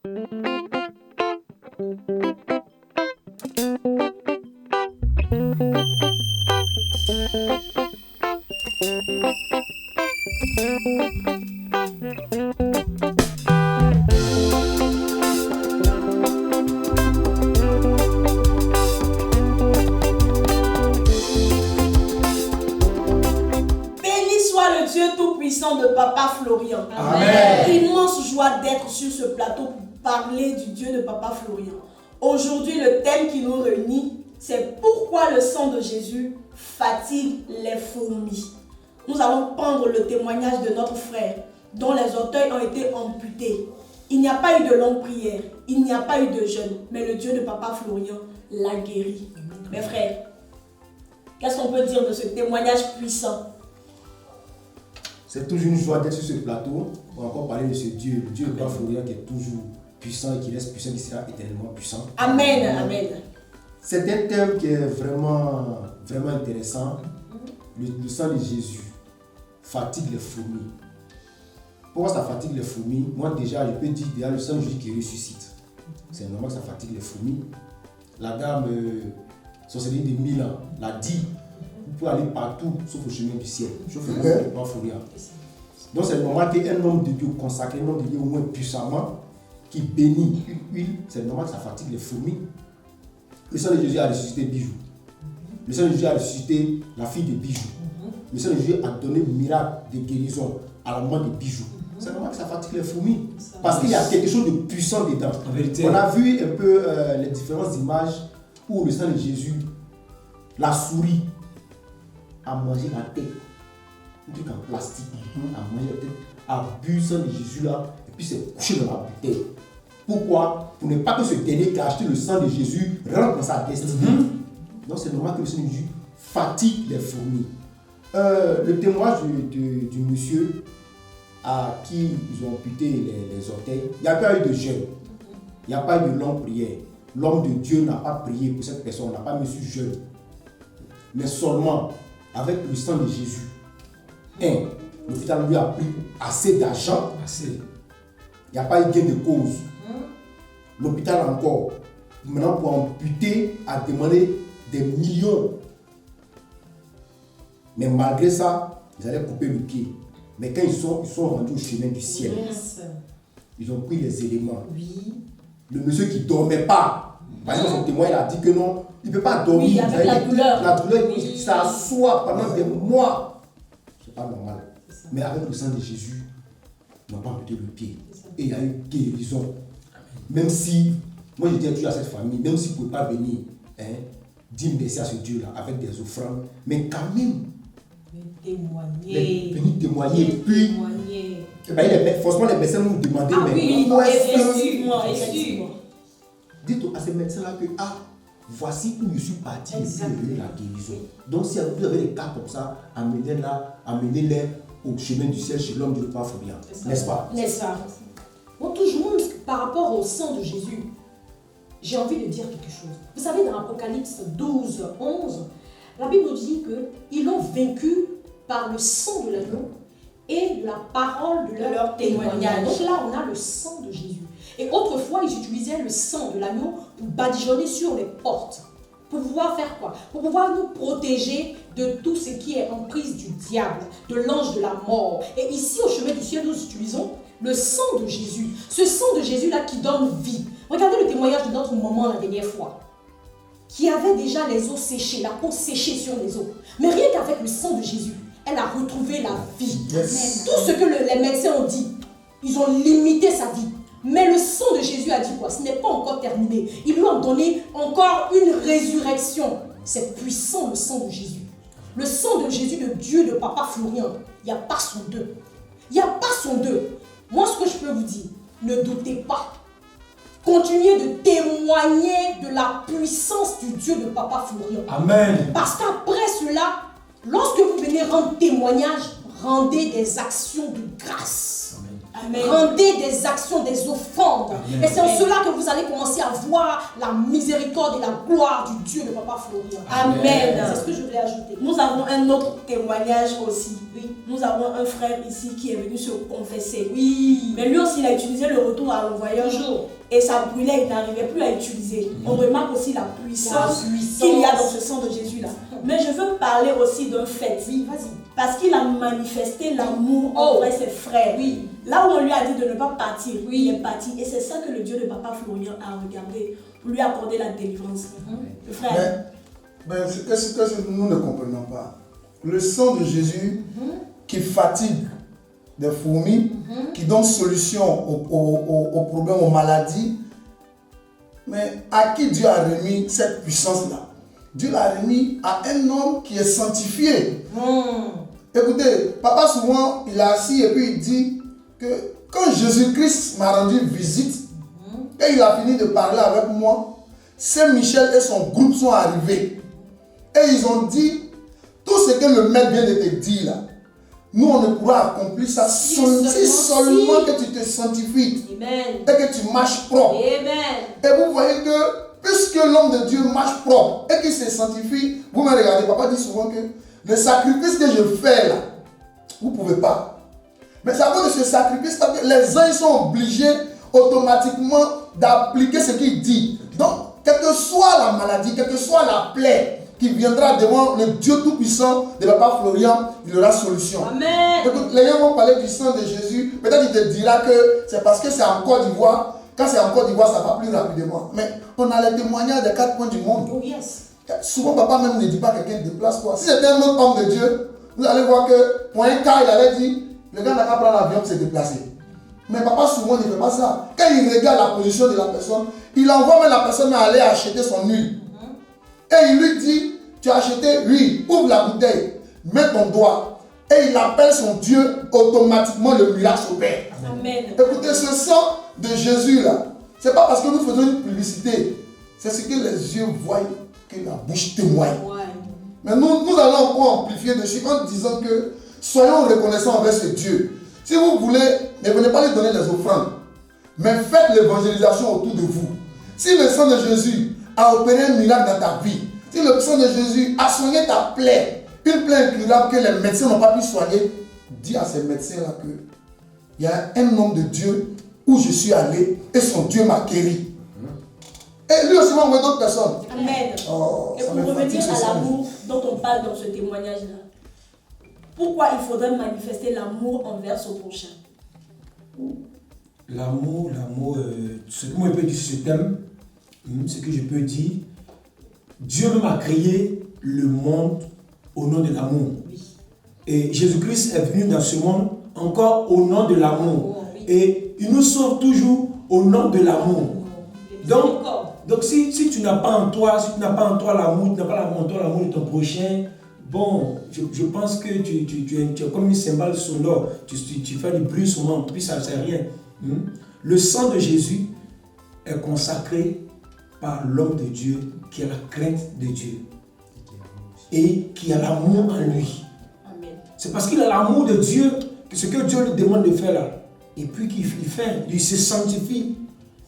De Papa Florian. Amen. Immense joie d'être sur ce plateau pour parler du Dieu de Papa Florian. Aujourd'hui, le thème qui nous réunit, c'est pourquoi le sang de Jésus fatigue les fourmis. Nous allons prendre le témoignage de notre frère dont les orteils ont été amputés. Il n'y a pas eu de longue prière, il n'y a pas eu de jeûne, mais le Dieu de Papa Florian l'a guéri. Mes frères, qu'est-ce qu'on peut dire de ce témoignage puissant? C'est toujours une joie d'être sur ce plateau pour encore parler de ce Dieu, le Dieu de Papa Florian qui est toujours puissant et qui reste puissant, qui sera éternellement puissant. Amen, amen. C'est un thème qui est vraiment intéressant. Le sang de Jésus fatigue les fourmis. Pourquoi ça fatigue les fourmis? Moi déjà, je peux dire déjà le sang de Jésus qui ressuscite. C'est normal que ça fatigue les fourmis. La dame sorcellerie de Milan l'a dit. Vous pouvez aller partout sauf au chemin du ciel. Sauf au chemin de Papa Florian. Donc c'est normal qu'un homme de Dieu consacré, un homme de Dieu au moins puissamment, qui bénit une huile, c'est normal que ça fatigue les fourmis. Le sang de Jésus a ressuscité Bijou. Le sang de Jésus a ressuscité la fille de Bijou. Le sang de Jésus a donné le miracle de guérison à la maman de Bijou. C'est normal que ça fatigue les fourmis. Parce qu'il y a quelque chose de puissant dedans. On a vu un peu les différentes images où le sang de Jésus, la souris, a mangé la tête. Un truc en plastique, a mangé la tête, a bu le sang de Jésus là, et puis s'est couché dans la bouteille. Pourquoi? Pour ne pas que ce dernier qui a acheté le sang de Jésus rentre dans sa destinée. Donc c'est normal que le sang de Jésus fatigue les fourmis. Le témoignage du monsieur à qui ils ont amputé les orteils, il n'y a pas eu de jeûne, il n'y a pas eu de longue prière. L'homme de Dieu n'a pas prié pour cette personne, n'a pas mis sur jeûne. Mais seulement avec le sang de Jésus, l'hôpital lui a pris assez d'argent. Il n'y a pas eu gain de cause. L'hôpital encore, maintenant pour amputer, a demandé des millions. Mais malgré ça, ils allaient couper le pied. Mais quand ils sont rendus au chemin du ciel, ils ont pris les éléments. Le monsieur qui ne dormait pas, par exemple, son témoin il a dit que non, il ne peut pas dormir. Oui, avec la douleur. La douleur, ça assoit pendant des mois. C'est pas normal. Mais avec le sang de Jésus, ils n'ont pas amputé le pied. Et il y a eu guérison. Même si, moi je dis toujours à cette famille, même si vous ne pouvez pas venir, dire merci à ce Dieu-là avec des offrandes, mais quand même, venir témoigner. Puis, forcément les médecins nous demandaient, mais comment est-ce que... Dites à ces médecins-là que, voici où je suis parti et puis la guérison. Donc si vous avez des cas comme ça, amenez-les au chemin du ciel chez l'homme de Papa Florian. N'est-ce pas? N'est-ce pas? Bon, toujours par rapport au sang de Jésus, j'ai envie de dire quelque chose. Vous savez, dans Apocalypse 12, 11, la Bible dit qu'ils l'ont vaincu par le sang de l'agneau et la parole de leur témoignage. Donc là, on a le sang de Jésus. Et autrefois, ils utilisaient le sang de l'agneau pour badigeonner sur les portes. Pour pouvoir faire quoi? Pour pouvoir nous protéger de tout ce qui est en prise du diable, de l'ange de la mort. Et ici, au chemin du ciel, nous utilisons le sang de Jésus. Ce sang de Jésus-là qui donne vie. Regardez le témoignage de notre maman la dernière fois, qui avait déjà les os séchés, la peau séchée sur les os. Mais rien qu'avec le sang de Jésus, elle a retrouvé la vie. Yes. Tout ce que les médecins ont dit, ils ont limité sa vie. Mais le sang de Jésus a dit quoi? Ce n'est pas encore terminé. Ils lui ont donné encore une résurrection. C'est puissant le sang de Jésus. Le sang de Jésus, de Dieu, de Papa Florian, il n'y a pas son deux. Il n'y a pas son deux. Moi, ce que je peux vous dire, ne doutez pas. Continuez de témoigner de la puissance du Dieu de Papa Florian. Amen. Parce qu'après cela, lorsque vous venez rendre témoignage, rendez des actions de grâce. Amen. Rendez des actions, des offrandes. Amen. Et c'est en cela que vous allez commencer à voir la miséricorde et la gloire du Dieu de Papa Florian. Amen. C'est ce que je voulais ajouter. Nous avons un autre témoignage aussi. Oui. Nous avons un frère ici qui est venu se confesser. Oui. Mais lui aussi, il a utilisé le retour à l'envoyeur. Toujours. Et ça brûlait, il n'arrivait plus à utiliser. On remarque aussi la puissance puissance qu'il y a dans ce sang de Jésus-là. Mais je veux parler aussi d'un fait. Oui, vas-y. Parce qu'il a manifesté l'amour envers ses frères. Oui. Là où on lui a dit de ne pas partir, Oui. il est parti. Et c'est ça que le Dieu de Papa Florian a regardé pour lui accorder la délivrance. Le frère. Mais ce que nous ne comprenons pas, le sang de Jésus qui fatigue des fourmis, qui donne solution aux problèmes, aux maladies, mais à qui Dieu a remis cette puissance-là? Dieu l'a remis à un homme qui est sanctifié. Écoutez, papa souvent, il est assis et puis il dit que quand Jésus-Christ m'a rendu visite, et il a fini de parler avec moi, Saint-Michel et son groupe sont arrivés. Et ils ont dit, tout ce que le maître vient de te dire là, nous on ne pourra accomplir ça si seulement que tu te sanctifies. Amen. Et que tu marches propre. Amen. Et vous voyez que, puisque l'homme de Dieu marche propre et qu'il se sanctifie, vous me regardez, papa dit souvent que le sacrifice que je fais là, vous ne pouvez pas. Mais c'est à cause de ce sacrifice que les uns ils sont obligés automatiquement d'appliquer ce qu'il dit. Donc, quelle que soit la maladie, quelle que soit la plaie qui viendra devant le Dieu Tout-Puissant de Papa Florian, il aura solution. Amen. Écoute, les gens vont parler du sang de Jésus. Peut-être qu'il te dira que c'est parce que c'est en Côte d'Ivoire. Quand c'est en Côte d'Ivoire, ça va plus rapidement. Mais on a les témoignages des 4 coins du monde. Oh yes. Souvent, papa même ne dit pas que quelqu'un déplace quoi. Si c'était un autre homme de Dieu, vous allez voir que pour un cas, il allait dire, le gars n'a qu'à prendre l'avion pour se déplacer. Mais papa souvent ne fait pas ça. Quand il regarde la position de la personne, il envoie même la personne à aller acheter son huile. Et il lui dit, tu as acheté huile, ouvre la bouteille, mets ton doigt. Et il appelle son Dieu, automatiquement le miracle s'opère. Amen. Écoutez, ce sang de Jésus là, c'est pas parce que nous faisons une publicité, c'est ce que les yeux voient que la bouche témoigne. Ouais. Mais nous allons encore amplifier dessus en disant que soyons reconnaissants envers ce Dieu. Si vous voulez, ne venez pas lui donner les offrandes, mais faites l'évangélisation autour de vous. Si le sang de Jésus a opéré un miracle dans ta vie, si le sang de Jésus a soigné ta plaie, une plaie incurable que les médecins n'ont pas pu soigner, dis à ces médecins-là que il y a un homme de Dieu où je suis allé et son Dieu m'a guéri. Et lui aussi m'a envoyé d'autres personnes. Amen. Oh, Et ça pour me revenir fatigue, ce à sang. l'amour dont on parle dans ce témoignage-là, pourquoi il faudrait manifester l'amour envers son prochain? L'amour, ce que moi je peux dire sur ce thème, ce que je peux dire, Dieu m'a créé le monde au nom de l'amour. Et Jésus-Christ est venu dans ce monde encore au nom de l'amour. Et il nous sauve toujours au nom de l'amour. Donc si tu n'as pas en toi, l'amour, tu n'as pas en toi l'amour de ton prochain, bon, je pense que tu es comme une cymbale sonore, tu fais du bruit souvent, puis ça ne sert à rien. Le sang de Jésus est consacré par l'homme de Dieu qui a la crainte de Dieu et qui a l'amour en lui. C'est parce qu'il a l'amour de Dieu que ce que Dieu lui demande de faire là, et puis qu'il fait, il se sanctifie.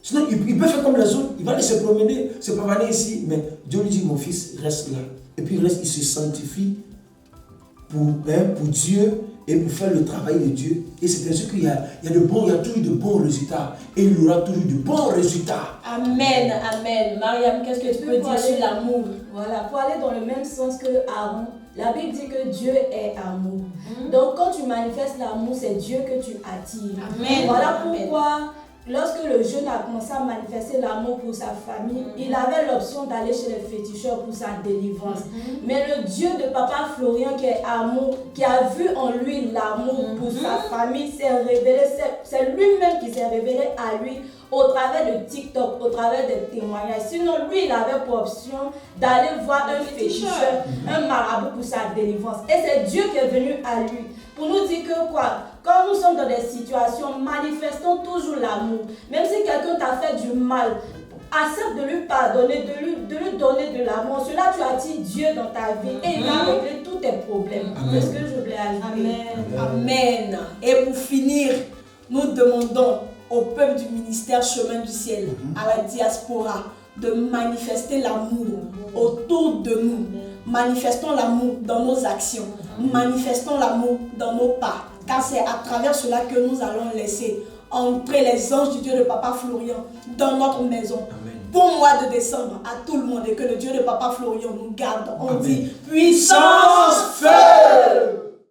Sinon, il peut faire comme les autres, il va aller se promener, se pavaner ici, mais Dieu lui dit, mon fils, reste là. Et puis il se sanctifie pour Dieu et pour faire le travail de Dieu. Et c'est ainsi qu'il y a toujours de bons résultats. Et il y aura toujours de bons résultats. Amen, amen. Mariam, qu'est-ce que tu peux dire sur l'amour? Voilà, pour aller dans le même sens que Aaron, la Bible dit que Dieu est amour. Donc quand tu manifestes l'amour, c'est Dieu que tu attires. Amen. Voilà pourquoi, lorsque le jeune a commencé à manifester l'amour pour sa famille, il avait l'option d'aller chez les féticheurs pour sa délivrance. Mais le Dieu de Papa Florian qui est amour, qui a vu en lui l'amour pour sa famille, s'est révélé, c'est lui-même qui s'est révélé à lui au travers de TikTok, au travers des témoignages. Sinon, lui, il avait pour option d'aller voir un féticheur, un marabout pour sa délivrance. Et c'est Dieu qui est venu à lui pour nous dire que quoi? Quand nous sommes dans des situations, manifestons toujours l'amour. Même si quelqu'un t'a fait du mal, accepte de lui pardonner, de lui donner de l'amour. Cela, tu attires Dieu dans ta vie et il va régler tous tes problèmes. C'est ce que je voulais ajouter. Amen. Et pour finir, nous demandons au peuple du ministère Chemin du Ciel, à la diaspora, de manifester l'amour autour de nous. Manifestons l'amour dans nos actions. Manifestons l'amour dans nos pas, car c'est à travers cela que nous allons laisser entrer les anges du Dieu de Papa Florian dans notre maison. Amen. Bon mois de décembre à tout le monde et que le Dieu de Papa Florian nous garde. On Amen. dit puissance, feu.